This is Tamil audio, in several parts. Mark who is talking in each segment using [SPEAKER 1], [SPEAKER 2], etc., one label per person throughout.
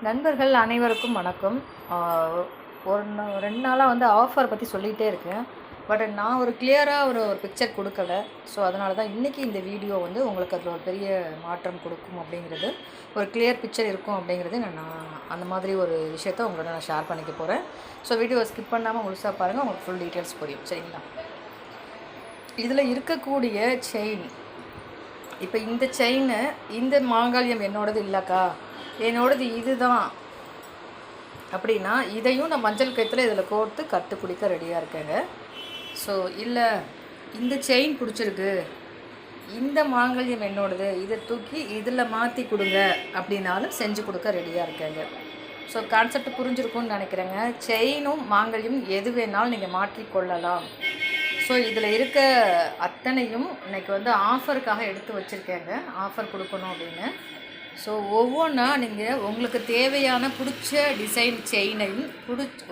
[SPEAKER 1] நண்பர்கள் அனைவருக்கும் வணக்கம். ஒரு 2 நாளாக வந்து ஆஃபர் பற்றி சொல்லிகிட்டே இருக்கேன். பட் நான் ஒரு கிளியராக ஒரு பிக்சர் கொடுக்கல. ஸோ அதனால தான் இன்றைக்கி இந்த வீடியோ வந்து உங்களுக்கு அதில் ஒரு பெரிய மாற்றம் கொடுக்கும் அப்படிங்கிறது, ஒரு கிளியர் பிக்சர் இருக்கும் அப்படிங்கிறது நான் அந்த மாதிரி ஒரு விஷயத்த உங்களோட நான் ஷேர் பண்ணிக்க போகிறேன். ஸோ வீடியோவை ஸ்கிப் பண்ணாமல் முழுசாக பாருங்கள், உங்களுக்கு ஃபுல் டீட்டெயில்ஸ் புரியும். சரிங்களா? இதில் இருக்கக்கூடிய செயின், இப்போ இந்த செயினு, இந்த மாங்கல்யம் என்னோடது இல்லைக்கா, என்னோடது இதுதான் அப்படின்னா, இதையும் நான் மஞ்சள் கயிற்றுல இதில் கோர்த்து கட்டு பிடிக்க ரெடியாக இருக்கேங்க. ஸோ இல்லை இந்த செயின் பிடிச்சிருக்கு, இந்த மாங்கல்யம் என்னோடது, இதை தூக்கி இதில் மாற்றி கொடுங்க அப்படின்னாலும் செஞ்சு கொடுக்க ரெடியாக இருக்கேங்க. ஸோ கான்செப்ட் புரிஞ்சிருக்கும்னு நினைக்கிறேங்க. செயினும் மாங்கல்யம் எது வேணாலும் நீங்கள் மாற்றிக்கொள்ளலாம். ஸோ இதில் இருக்க அத்தனையும் இன்றைக்கி வந்து ஆஃபருக்காக எடுத்து வச்சுருக்கேங்க, ஆஃபர் கொடுக்கணும் அப்படின்னு. ஸோ ஒவ்வொன்றா நீங்கள் உங்களுக்கு தேவையான பிடிச்ச டிசைன் செயினையும்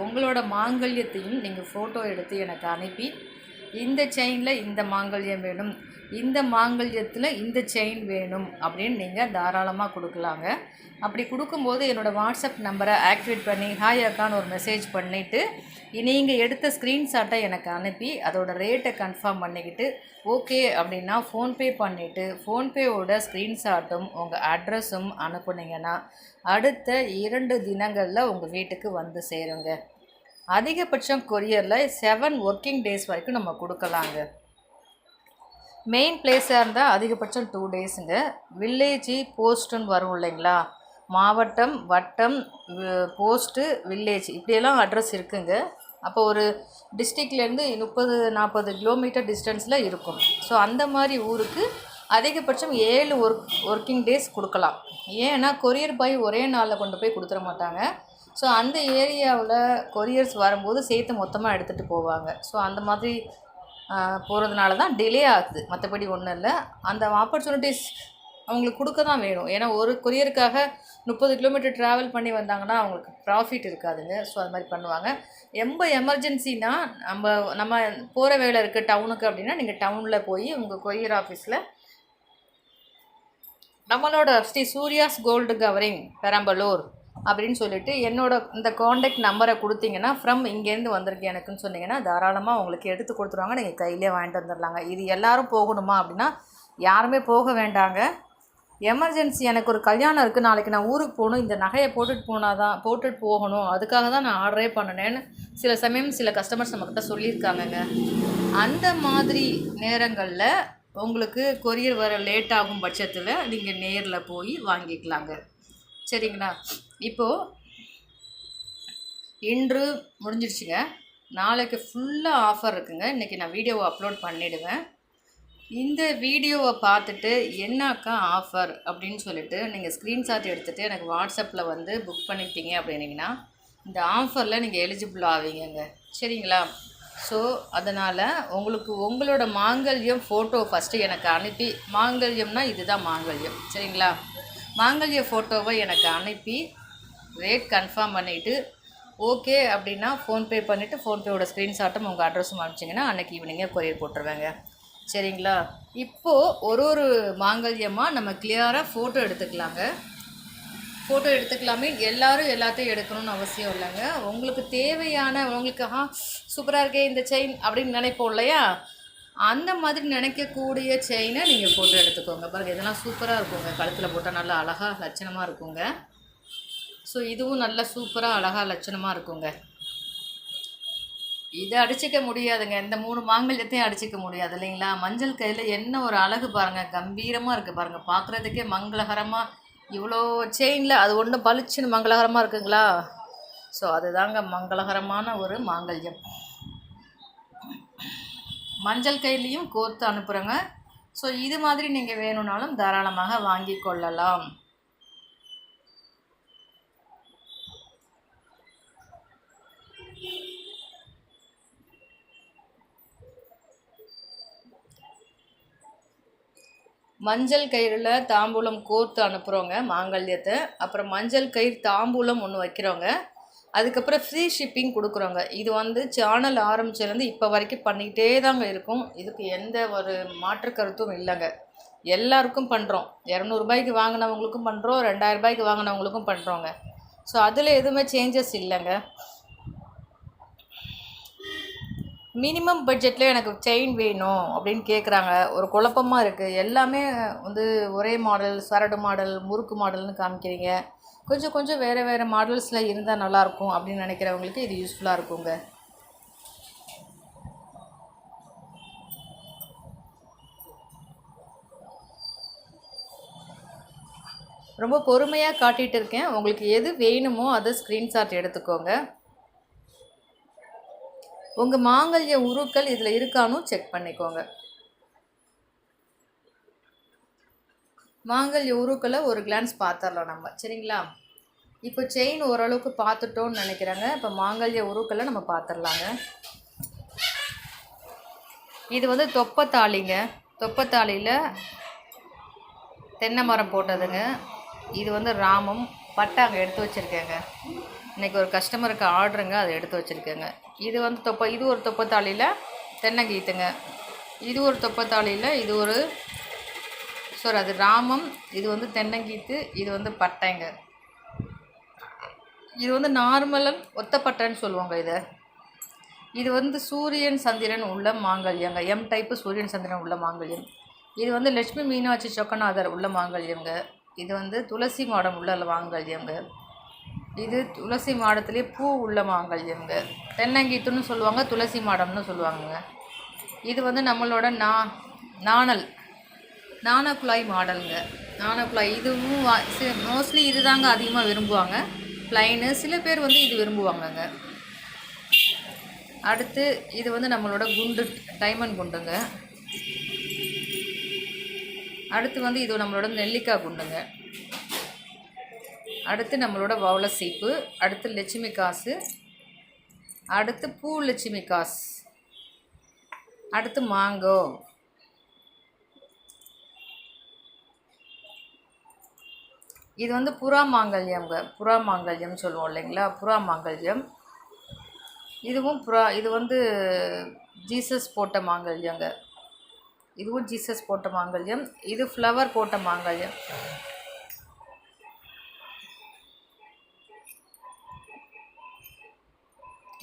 [SPEAKER 1] உங்களோட மாங்கல்யத்தையும் நீங்கள் ஃபோட்டோ எடுத்து எனக்கு அனுப்பி, இந்த செயினில் இந்த மாங்கல்யம் வேணும், இந்த மாங்கல்யத்தில் இந்த செயின் வேணும் அப்படின்னு நீங்கள் தாராளமாக கொடுக்கலாங்க. அப்படி கொடுக்கும்போது என்னோடய வாட்ஸ்அப் நம்பரை ஆக்டிவேட் பண்ணி ஹாய் அக்கான்னு ஒரு மெசேஜ் பண்ணிவிட்டு, நீங்கள் எடுத்த ஸ்க்ரீன்ஷாட்டை எனக்கு அனுப்பி அதோட ரேட்டை கன்ஃபார்ம் பண்ணிக்கிட்டு ஓகே அப்படின்னா ஃபோன்பே பண்ணிவிட்டு, ஃபோன்பேவோட ஸ்க்ரீன்ஷாட்டும் உங்கள் அட்ரஸும் அனுப்புனீங்கன்னா அடுத்த 2 தினங்களில் உங்கள் வீட்டுக்கு வந்து சேருங்க. அதிகபட்சம் கொரியரில் 7 ஒர்க்கிங் டேஸ் வரைக்கும் நம்ம கொடுக்கலாங்க. மெயின் பிளேஸாக இருந்தால் அதிகபட்சம் 2 டேஸுங்க. வில்லேஜு போஸ்ட்டுன்னு வரும் இல்லைங்களா, மாவட்டம், வட்டம், போஸ்ட்டு, வில்லேஜ் இப்படியெல்லாம் அட்ரஸ் இருக்குங்க. அப்போ ஒரு டிஸ்ட்ரிக்ட்லேருந்து 30-40 கிலோமீட்டர் டிஸ்டன்ஸில் இருக்கும். ஸோ அந்த மாதிரி ஊருக்கு அதிகபட்சம் 7 ஒர்க்கிங் டேஸ் கொடுக்கலாம். ஏன்னா கொரியர் பாய் ஒரே நாளில் கொண்டு போய் கொடுத்துட மாட்டாங்க. ஸோ அந்த ஏரியாவில் கொரியர்ஸ் வரும்போது சேர்த்து மொத்தமாக எடுத்துகிட்டு போவாங்க. ஸோ அந்த மாதிரி போகிறதுனால தான் டிலே ஆகுது, மற்றபடி ஒன்றும் இல்லை. அந்த ஆப்பர்ச்சுனிட்டிஸ் அவங்களுக்கு கொடுக்க தான் வேணும். ஏன்னா ஒரு கொரியருக்காக 30 கிலோமீட்டர் ட்ராவல் பண்ணி வந்தாங்கன்னா அவங்களுக்கு ப்ராஃபிட் இருக்காதுங்க. ஸோ அது மாதிரி பண்ணுவாங்க. ரொம்ப எமர்ஜென்சினா நம்ம போகிற வேலை இருக்குது டவுனுக்கு அப்படின்னா, நீங்கள் டவுனில் போய் உங்கள் கொரியர் ஆஃபீஸில் நம்மளோட ஸ்ரீ சூர்யாஸ் கோல்டு கவரிங் பெரம்பலூர் அப்படின்னு சொல்லிட்டு என்னோட இந்த காண்டாக்ட் நம்பரை கொடுத்தீங்கன்னா, ஃப்ரம் இங்கேருந்து வந்திருக்கு எனக்குன்னு சொன்னீங்கன்னா தாராளமாக உங்களுக்கு எடுத்து கொடுத்துருவாங்க. நீங்கள் கையிலே வாங்கிட்டு வந்துடலாங்க. இது எல்லோரும் போகணுமா அப்படின்னா யாருமே போக வேண்டாங்க. எமர்ஜென்சி, எனக்கு ஒரு கல்யாணம் இருக்குது, நாளைக்கு நான் ஊருக்கு போகணும், இந்த நகையை போட்டுட்டு போகணும், அதுக்காக தான் நான் ஆர்டரே பண்ணினேன்னு சில சமயம் சில கஸ்டமர்ஸ் நம்மக்கிட்ட சொல்லியிருக்காங்கங்க. அந்த மாதிரி நேரங்களில் உங்களுக்கு கொரியர் வர லேட் ஆகும் பட்சத்தில் நீங்கள் நேரில் போய் வாங்கிக்கலாங்க. சரிங்களா? இப்போது இன்று முடிஞ்சிடுச்சுங்க. நாளைக்கு ஃபுல்லாக ஆஃபர் இருக்குங்க. இன்றைக்கி நான் வீடியோவை அப்லோட் பண்ணிவிடுவேன். இந்த வீடியோவை பார்த்துட்டு என்னக்கா ஆஃபர் அப்படின்னு சொல்லிட்டு நீங்கள் ஸ்க்ரீன்ஷாட் எடுத்துகிட்டு எனக்கு வாட்ஸ்அப்பில் வந்து புக் பண்ணிட்டீங்க அப்படின்னிங்கன்னா இந்த ஆஃபரில் நீங்கள் எலிஜிபிள் ஆவீங்கங்க. சரிங்களா? ஸோ அதனால் உங்களோட மாங்கல்யம் ஃபோட்டோ ஃபஸ்ட்டு எனக்கு அனுப்பி, மாங்கல்யம்னா இதுதான் மாங்கல்யம், சரிங்களா? மாங்கல்ய ஃபோட்டோவை எனக்கு அனுப்பி ரேட் கன்ஃபார்ம் பண்ணிவிட்டு ஓகே அப்படின்னா ஃபோன்பே பண்ணிவிட்டு ஃபோன்பேவோட ஸ்க்ரீன்ஷாட்டும் உங்கள் அட்ரஸும் அனுப்பிச்சிங்கன்னா அன்றைக்கி ஈவினிங்கே கொரியர் போட்டுருவேங்க. சரிங்களா? இப்போது ஒரு மாங்கல்யமாக நம்ம கிளியராக ஃபோட்டோ எடுத்துக்கலாங்க. ஃபோட்டோ எடுத்துக்கலாமே, எல்லோரும் எல்லாத்தையும் எடுக்கணும்னு அவசியம் இல்லைங்க. உங்களுக்கு தேவையான, உங்களுக்கு சூப்பராக இருக்கே இந்த செயின் அப்படின்னு நினைப்போம் இல்லையா, அந்த மாதிரி நினைக்கக்கூடிய செயினை நீங்கள் ஃபோட்டோ எடுத்துக்கோங்க. பாருங்கள், இதெல்லாம் சூப்பராக இருக்குங்க, கழுத்தில் போட்டால் நல்லா அழகாக லட்சணமாக இருக்குங்க. ஸோ இதுவும் நல்லா சூப்பராக அழகாக லட்சணமாக இருக்குங்க. இதை அடிச்சிக்க முடியாதுங்க, இந்த 3 மாங்கல்யத்தையும் அடிச்சிக்க முடியாது இல்லைங்களா? மஞ்சள் கையில் என்ன ஒரு அழகு பாருங்கள், கம்பீரமாக இருக்குது பாருங்கள், பார்க்குறதுக்கே மங்களகரமாக. இவ்வளோ செயினில் அது ஒன்று பளிச்சுன்னு மங்களகரமாக இருக்குங்களா? ஸோ அதுதாங்க மங்களகரமான ஒரு மாங்கல்யம். மஞ்சள் கையிலையும் கோர்த்து அனுப்புகிறேங்க. ஸோ இது மாதிரி நீங்கள் வேணும்னாலும் தாராளமாக வாங்கி கொள்ளலாம். மஞ்சள் கயிறில் தாம்பூலம் கோர்த்து அனுப்புகிறோங்க மாங்கல்யத்தை. அப்புறம் மஞ்சள் கயிறு தாம்பூலம் ஒன்று வைக்கிறோங்க. அதுக்கப்புறம் ஃப்ரீ ஷிப்பிங் கொடுக்குறோங்க. இது வந்து சேனல் ஆரம்பிச்சதுலேருந்து இப்போ வரைக்கும் பண்ணிக்கிட்டே தாங்க இருக்கும். இதுக்கு எந்த ஒரு மாற்று கருத்தும் இல்லைங்க. எல்லாருக்கும் பண்ணுறோம். 200 ரூபாய்க்கு வாங்கினவங்களுக்கும் பண்ணுறோம், 2000 ரூபாய்க்கு வாங்கினவங்களுக்கும் பண்ணுறோங்க. ஸோ அதில் எதுவுமே சேஞ்சஸ் இல்லைங்க. மினிமம் பட்ஜெட்டில் எனக்கு செயின் வேணும் அப்படின்னு கேட்குறாங்க. ஒரு குழப்பமாக இருக்குது. எல்லாமே வந்து ஒரே மாடல், சரடு மாடல், முறுக்கு மாடல்னு காமிக்கிறீங்க. கொஞ்சம் கொஞ்சம் வேறு வேறு மாடல்ஸில் இருந்தால் நல்லாயிருக்கும் அப்படின்னு நினைக்கிறவங்களுக்கு இது யூஸ்ஃபுல்லாக இருக்குங்க. ரொம்ப பொறுமையாக காட்டிகிட்டு இருக்கேன். உங்களுக்கு எது வேணுமோ அதை ஸ்க்ரீன்ஷாட் எடுத்துக்கோங்க. உங்கள் மாங்கல்ய உருக்கள் இதில் இருக்கானும் செக் பண்ணிக்கோங்க. மாங்கல்ய உருக்களை ஒரு கிளான்ஸ் பார்த்துடலாம் நம்ம, சரிங்களா? இப்போ செயின் ஓரளவுக்கு பார்த்துட்டோன்னு நினைக்கிறாங்க. இப்போ மாங்கல்ய உருக்களை நம்ம பார்த்துடலாங்க. இது வந்து தொப்பத்தாளிங்க. தொப்பத்தாளியில் தென்னை மரம் போட்டதுங்க. இது வந்து ராமம் பட்டை அங்கே எடுத்து வச்சுருக்கேங்க. இன்றைக்கி ஒரு கஸ்டமருக்கு ஆர்டருங்க, அதை எடுத்து வச்சுருக்கேங்க. இது வந்து இது ஒரு தொப்பத்தாளியில் தென்னங்கீத்துங்க. இது ஒரு தொப்பத்தாளியில் இது ஒரு அது ராமம். இது வந்து தென்னங்கீத்து. இது வந்து பட்டைங்க. இது வந்து நார்மலன் ஒத்தப்பட்டைன்னு சொல்லுவாங்க இதை. இது வந்து சூரியன் சந்திரன் உள்ள மாங்கல்யங்க. எம் டைப்பு சூரியன் சந்திரன் உள்ள மாங்கல்யம். இது வந்து லட்சுமி மீனாட்சி சொக்கநாதர் உள்ள மாங்கல்யங்க. இது வந்து துளசி மாடம் உள்ள மாங்கல்யங்க. இது துளசி மாடத்துலேயே பூ உள்ள மாங்கல்யங்க. தென்னங்கீத்துன்னு சொல்லுவாங்க, துளசி மாடம்னு சொல்லுவாங்கங்க. இது வந்து நம்மளோட நாணக்குழாய் மாடலுங்க. நாணக்குழாய் இதுவும் மோஸ்ட்லி இது தாங்க அதிகமாக விரும்புவாங்க. ப்ளைனு சில பேர் வந்து இது விரும்புவாங்கங்க. அடுத்து இது வந்து நம்மளோட குண்டு, டைமண்ட் குண்டுங்க. அடுத்து வந்து இது நம்மளோட நெல்லிக்காய் குண்டுங்க. அடுத்து நம்மளோட வவுள சீப்பு. அடுத்து லட்சுமி காசு. அடுத்து பூ லட்சுமி காசு. அடுத்து மாங்கோ. இது வந்து புறா மாங்கல்யம்ங்க. புறா மாங்கல்யம் சொல்லுவோம் இல்லைங்களா, புறா மாங்கல்யம். இதுவும் இது வந்து ஜீசஸ் போட்ட மாங்கல்யங்க. இதுவும் ஜீசஸ் போட்ட மாங்கல்யம். இது ஃப்ளவர் போட்ட மாங்கல்யம்.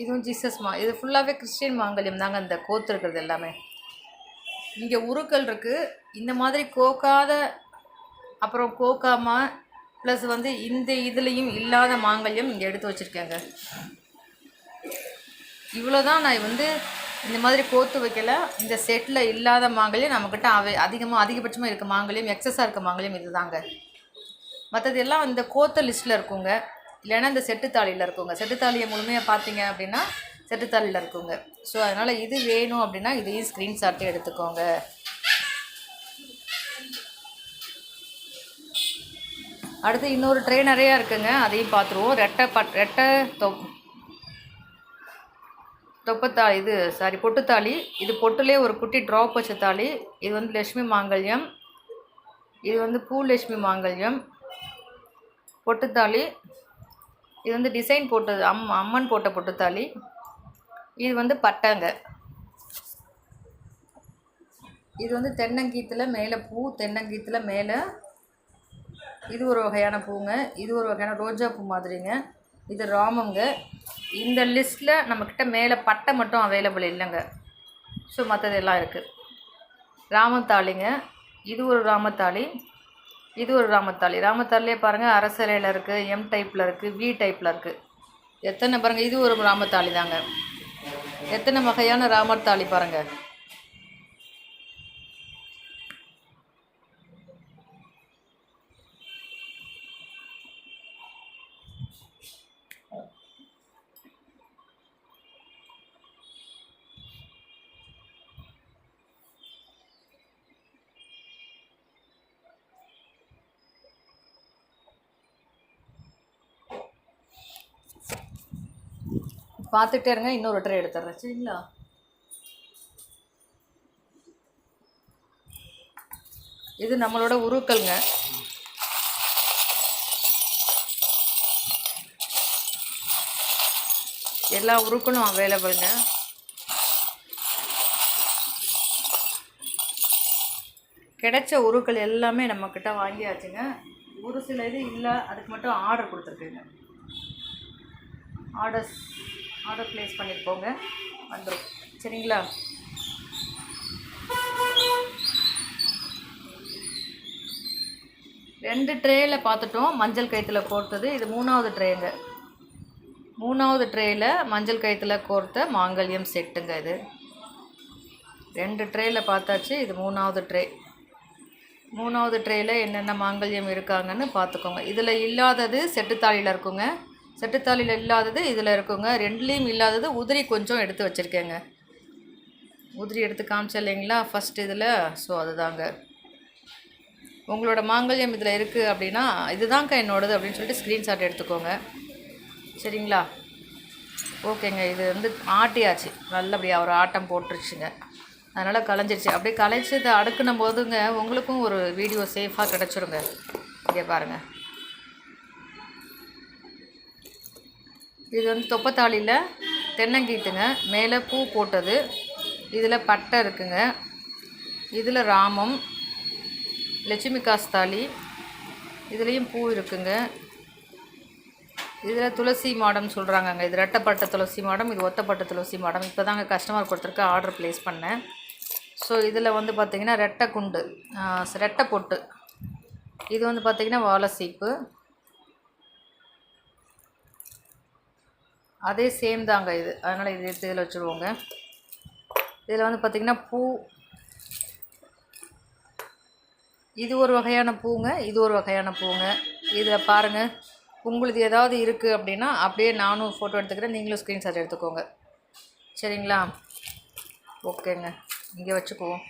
[SPEAKER 1] இதுவும் ஜீசஸ் இது ஃபுல்லாகவே கிறிஸ்டின் மாங்கல்யம் தாங்க. இந்த கோத்து இருக்கிறது எல்லாமே இங்கே உருக்கள் இருக்குது. இந்த மாதிரி கோக்காத, அப்புறம் கோக்காமல் ப்ளஸ் வந்து இந்த இதுலேயும் இல்லாத மாங்கல்யம் இங்கே எடுத்து வச்சுருக்கேங்க. இவ்வளோ தான். நான் வந்து இந்த மாதிரி கோத்து வைக்கல. இந்த செட்டில் இல்லாத மாங்கல்யம் நம்மக்கிட்ட அதிகபட்சமாக இருக்க மாங்கல்யம், எக்ஸஸாக இருக்க மாங்கல்யம் இது தாங்க. மற்றது எல்லாம் இந்த கோத்த லிஸ்ட்டில் இருக்குங்க, இல்லைன்னா இந்த செட்டுத்தாளியில் இருக்குங்க. செட்டுத்தாளியை முழுமையாக பார்த்தீங்க அப்படின்னா செட்டுத்தாளியில் இருக்குங்க. ஸோ அதனால் இது வேணும் அப்படின்னா இதையும் ஸ்க்ரீன்ஷாட்டை எடுத்துக்கோங்க. அடுத்து இன்னொரு ட்ரே நிறையா இருக்குங்க, அதையும் பார்த்துருவோம். ரெட்டை தொப்பத்தாளி, இது பொட்டுத்தாளி. இது பொட்டுலேயே ஒரு குட்டி ட்ராப் வச்ச தாலி. இது வந்து லட்சுமி மாங்கல்யம். இது வந்து பூ லட்சுமி மாங்கல்யம். பொட்டுத்தாளி. இது வந்து டிசைன் போட்டது, அம்மன் போட்ட பொட்டுத்தாளி. இது வந்து பட்டைங்க. இது வந்து தென்னங்கீத்தில் மேலே பூ, தென்னங்கீத்தில் மேலே இது ஒரு வகையான பூங்க. இது ஒரு வகையான ரோஜா பூ மாதிரிங்க. இது ராமங்க. இந்த லிஸ்ட்டில் நம்மக்கிட்ட மேலே பட்டை மட்டும் அவைலபிள் இல்லைங்க. ஸோ மற்றதெல்லாம் இருக்குது. ராமத்தாளிங்க. இது ஒரு ராமத்தாளி. இது ஒரு ராமத்தாளி. ராமத்தாளிலே பாருங்கள், அரசலையில் இருக்குது, எம் டைப்பில் இருக்குது, வி டைப்பில் இருக்குது. எத்தனை பாருங்கள், இது ஒரு ராமத்தாளி தாங்க. எத்தனை வகையான ராமத்தாளி பாருங்கள். பார்த்துட்டே இருங்க, இன்னொரு ட்ரே எடுத்துட்றேன், சரிங்களா? இது நம்மளோட உருக்கள்ங்க. எல்லா உருக்களும் அவைலபிளுங்க. கிடைச்ச உருக்கள் எல்லாமே நம்மக்கிட்ட வாங்கியாச்சுங்க. ஒரு சில இது இல்லை, அதுக்கு மட்டும் ஆர்டர் கொடுத்துருக்குங்க. ஆர்டர் ப்ளேஸ் பண்ணிட்டு போங்க, வந்துடும். சரிங்களா? ரெண்டு ட்ரேயில் பார்த்துட்டோம் மஞ்சள் கயிற்றுல கோர்த்தது. இது 3வது ட்ரேங்க. 3வது ட்ரேயில் மஞ்சள் கயிற்றுல கோர்த்த மாங்கல்யம் செட்டுங்க. இது 2 ட்ரேயில் பார்த்தாச்சு. இது 3வது ட்ரே. 3வது ட்ரேயில் என்னென்ன மாங்கல்யம் இருக்காங்கன்னு பார்த்துக்கோங்க. இதில் இல்லாதது செட்டுத்தாலியில் இருக்குங்க, செட்டுத்தாலியில் இல்லாதது இதில் இருக்குங்க. ரெண்டுலேயும் இல்லாதது உதிரி கொஞ்சம் எடுத்து வச்சுருக்கேங்க. உதிரி எடுத்து காமிச்சேன் இல்லைங்களா ஃபஸ்ட் இதில். ஸோ அதுதாங்க உங்களோட மாங்கல்யம் இதில் இருக்குது அப்படின்னா இதுதாங்க என்னோடது அப்படின்னு சொல்லிட்டு ஸ்க்ரீன்ஷாட் எடுத்துக்கோங்க. சரிங்களா? ஓகேங்க. இது வந்து ஆட்டியாச்சு, நல்லபடியாக ஒரு ஆட்டம் போட்டுருச்சுங்க. அதனால் கலைஞ்சிருச்சு. அப்படியே கலைச்சி இதை அடுக்கின போதுங்க உங்களுக்கும் ஒரு வீடியோ சேஃபாக கிடச்சிருங்க. இங்கே பாருங்கள், இது வந்து தொப்பத்தாளியில் தென்னங்கீத்துங்க, மேலே பூ போட்டது. இதில் பட்டை இருக்குங்க, இதில் ராமம், லட்சுமி காஸ்தாலி, இதுலேயும் பூ இருக்குங்க. இதில் துளசி மாடம் சொல்கிறாங்கங்க. இது ரெட்டப்பட்ட துளசி மாடம், இது ஒத்தப்பட்ட துளசி மாடம். இப்போ தாங்க கஸ்டமர் கொடுத்துருக்க ஆர்டர் ப்ளேஸ் பண்ணேன். ஸோ இதில் வந்து பார்த்திங்கன்னா ரெட்டை குண்டு, ரெட்டை பொட்டு. இது வந்து பார்த்திங்கன்னா வாழை சீப்பு, அதே சேம் தாங்க இது. அதனால் இது எடுத்து இதில் வச்சுருவோங்க. இதில் வந்து பார்த்திங்கன்னா பூ, இது ஒரு வகையான பூங்க, இது ஒரு வகையான பூங்க. இதில் பாருங்கள், உங்களுக்கு ஏதாவது இருக்குது அப்படின்னா அப்படியே நானும் ஃபோட்டோ எடுத்துக்கிறேன், நீங்களும் ஸ்க்ரீன்ஷாட் எடுத்துக்கோங்க. சரிங்களா? ஓகேங்க, இங்கே வச்சுக்குவோம்.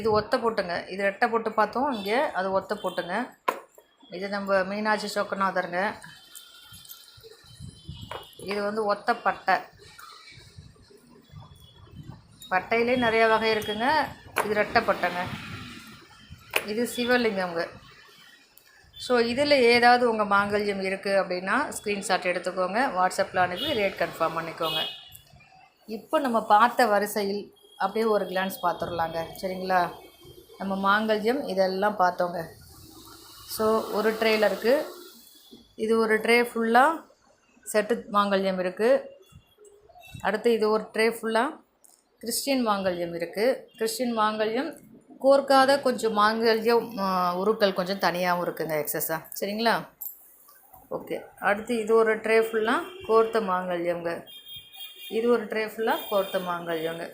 [SPEAKER 1] இது ஒத்த போட்டுங்க, இது ரெட்டை போட்டு பார்த்தோம், இங்கே அது ஒத்த போட்டுங்க. இது நம்ம மீனாட்சி சொக்கநாதருங்க. இது வந்து ஒத்த பட்டை. பட்டையிலே நிறைய வகை இருக்குங்க. இது ரெட்டை பட்டைங்க. இது சிவலிங்கங்க. ஸோ இதில் ஏதாவது உங்கள் மாங்கல்யம் இருக்குது அப்படின்னா ஸ்க்ரீன்ஷாட் எடுத்துக்கோங்க, வாட்ஸ்அப்பில் அனுப்பி ரேட் கன்ஃபார்ம் பண்ணிக்கோங்க. இப்போ நம்ம பார்த்த வரிசையில் அப்படியே ஒரு கிளான்ஸ் பார்த்துடலாங்க. சரிங்களா? நம்ம மாங்கல்யம் இதெல்லாம் பார்த்தோங்க. ஸோ ஒரு ட்ரேயில் இருக்குது, இது ஒரு ட்ரே ஃபுல்லாக செட்டு மாங்கல்யம் இருக்குது. அடுத்து இது ஒரு ட்ரே ஃபுல்லாக கிறிஸ்டின் மாங்கல்யம் இருக்குது. கிறிஸ்டின் மாங்கல்யம் கோர்க்காத கொஞ்சம் மாங்கல்யம் உருக்கள் கொஞ்சம் தனியாகவும் இருக்குங்க, எக்ஸஸாக. சரிங்களா? ஓகே. அடுத்து இது ஒரு ட்ரே ஃபுல்லாக கோர்த்த மாங்கல்யங்க. இது ஒரு ட்ரே ஃபுல்லாக கோர்த்த மாங்கல்யங்க.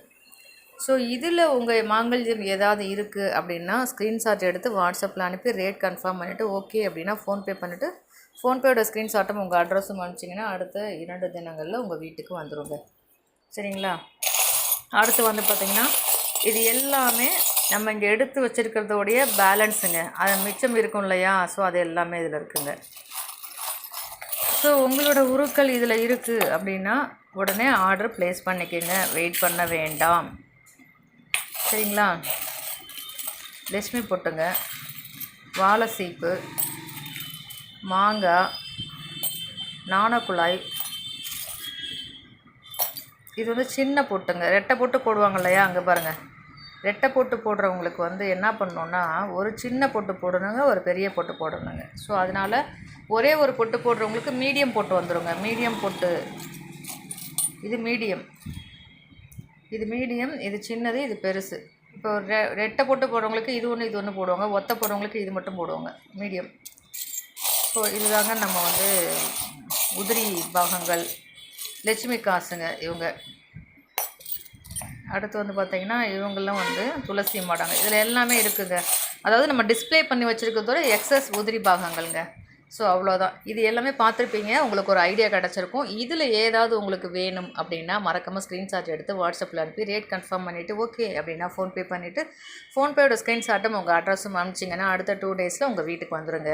[SPEAKER 1] ஸோ இதில் உங்கள் மாங்கல்யம் ஏதாவது இருக்குது அப்படின்னா ஸ்க்ரீன்ஷாட் எடுத்து வாட்ஸ்அப்பில் அனுப்பி ரேட் கன்ஃபார்ம் பண்ணிவிட்டு ஓகே அப்படின்னா ஃபோன்பே பண்ணிவிட்டு ஃபோன்பேயோட ஸ்க்ரீன்ஷாட்டும் உங்கள் அட்ரஸும் அனுப்பிச்சிங்கன்னா அடுத்த 2 தினங்களில் உங்கள் வீட்டுக்கு வந்துடுங்க. சரிங்களா? அடுத்து வந்து பார்த்திங்கன்னா இது எல்லாமே நம்ம இங்கே எடுத்து வச்சுருக்கிறதோடைய பேலன்ஸுங்க. அது மிச்சம் இருக்கும் இல்லையா? ஸோ அது எல்லாமே இதில் இருக்குங்க. ஸோ உங்களோட உருக்கள் இதில் இருக்குது அப்படின்னா உடனே ஆர்டர் ப்ளேஸ் பண்ணிக்கோங்க, வெயிட் பண்ண வேண்டாம். சரிங்களா? லட்சுமி பொட்டுங்க, வாழை சீப்பு, மாங்காய், நாணக்குழாய். இது வந்து சின்ன பொட்டுங்க, ரெட்டை பொட்டு போடுவாங்க இல்லையா? அங்கே பாருங்கள், ரெட்டை பொட்டு போடுறவங்களுக்கு வந்து என்ன பண்ணணுன்னா ஒரு சின்ன பொட்டு போடணுங்க, ஒரு பெரிய பொட்டு போடணுங்க. ஸோ அதனால் ஒரே ஒரு பொட்டு போடுறவங்களுக்கு மீடியம் பொட்டு வந்துடுங்க. மீடியம் பொட்டு, இது மீடியம், இது மீடியம், இது சின்னது, இது பெருசு. இப்போ ரெட்டை பொட்டு போடுறவங்களுக்கு இது ஒன்று இது ஒன்று போடுவாங்க, ஒத்த போடுறவங்களுக்கு இது மட்டும் போடுவாங்க, மீடியம். ஸோ இதுதாங்க நம்ம வந்து உதிரி பாகங்கள். லட்சுமி காசுங்க இவங்க. அடுத்து வந்து பார்த்திங்கன்னா இவங்கெல்லாம் வந்து துளசி மாடாங்க. இதில் எல்லாமே இருக்குதுங்க. அதாவது நம்ம டிஸ்பிளே பண்ணி வச்சுருக்கிறதோட எக்ஸஸ் உதிரி பாகங்கள்ங்க. ஸோ அவ்வளோதான். இது எல்லாமே பார்த்துருப்பீங்க, உங்களுக்கு ஒரு ஐடியா கிடச்சிருக்கும். இதில் ஏதாவது உங்களுக்கு வேணும் அப்படின்னா மறக்காமல் ஸ்க்ரீன்ஷாட் எடுத்து வாட்ஸ்அப்பில் அனுப்பி ரேட் கன்ஃபார்ம் பண்ணிவிட்டு ஓகே அப்படின்னா ஃபோன்பே பண்ணிவிட்டு ஃபோன்பேயோட ஸ்க்ரீன்ஷாட்டும் உங்கள் அட்ரஸும் அனுப்பிச்சிங்கன்னா அடுத்த 2 டேஸில் உங்கள் வீட்டுக்கு வந்துடுங்க.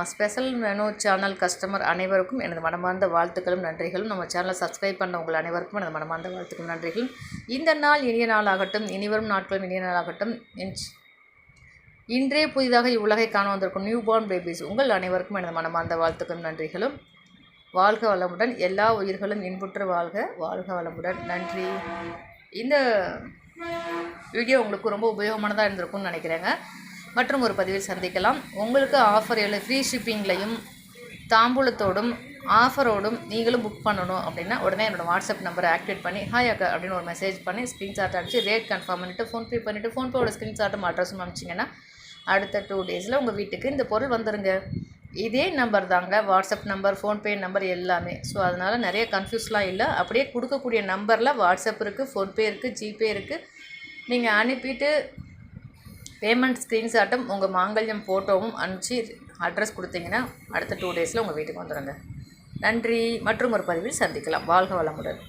[SPEAKER 1] ஸ்பெஷல் மெனு சேனல் கஸ்டமர் அனைவருக்கும் எனது மனமார்ந்த வாழ்த்துக்களும் நன்றிகளும். நம்ம சேனலை சப்ஸ்கிரைப் பண்ண உங்கள் அனைவருக்கும் எனது மனமார்ந்த வாழ்த்துக்களும் நன்றிகளும். இந்த நாள் இனிய நாளாகட்டும், இனிவரும் நாட்களும் இனிய நாளாகட்டும். இன்றே புதிதாக இவ்வுலகை காண வந்திருக்கும் நியூ பார்ன் பேபிஸ் உங்கள் அனைவருக்கும் எனது மனமார்ந்த வாழ்த்துக்களும் நன்றிகளும். வாழ்க வளமுடன், எல்லா உயிர்களும் இன்புற்று வாழ்க, வாழ்க வளமுடன். நன்றி. இந்த வீடியோ உங்களுக்கு ரொம்ப உபயோகமானதாக இருந்திருக்கும்னு நினைக்கிறேங்க. மற்றும் ஒரு பதிவில் சந்திக்கலாம். உங்களுக்கு ஆஃபர் ஃப்ரீ ஷிப்பிங்லையும் தாம்பூலத்தோடும் ஆஃபரோடும் நீங்களும் புக் பண்ணணும் அப்படின்னா உடனே என்னோடய வாட்ஸ்அப் நம்பரை ஆக்டிவேட் பண்ணி ஹாய் அக்கா அப்படின்னு ஒரு மெசேஜ் பண்ணி ஸ்க்ரீன்ஷாட் அனுப்பிச்சு ரேட் கன்ஃபார்ம் பண்ணிவிட்டு ஃபோன்பே பண்ணிவிட்டு ஃபோன்பேவோட ஸ்க்ரீன்ஷாட்டும் அட்ரஸும் அனுப்பிச்சிங்கன்னா அடுத்த 2 days உங்கள் வீட்டுக்கு இந்த பொருள் வந்துடுங்க. இதே நம்பர் தாங்க வாட்ஸ்அப் நம்பர், ஃபோன்பே நம்பர் எல்லாமே. ஸோ அதனால் நிறைய கன்ஃபியூஸ்லாம் இல்லை. அப்படியே கொடுக்கக்கூடிய நம்பரில் வாட்ஸ்அப் இருக்குது, ஃபோன்பே இருக்குது, ஜிபே இருக்குது. நீங்கள் அனுப்பிட்டு பேமெண்ட் ஸ்க்ரீன்ஷாட்டும் உங்கள் மாங்கல்யம் ஃபோட்டோவும் அனுப்பிச்சி அட்ரஸ் கொடுத்தீங்கன்னா அடுத்த 2 days உங்கள் வீட்டுக்கு வந்துடுங்க. நன்றி. மற்றும் ஒரு பதிவில் சந்திக்கலாம். வாழ்க வளமுடன்.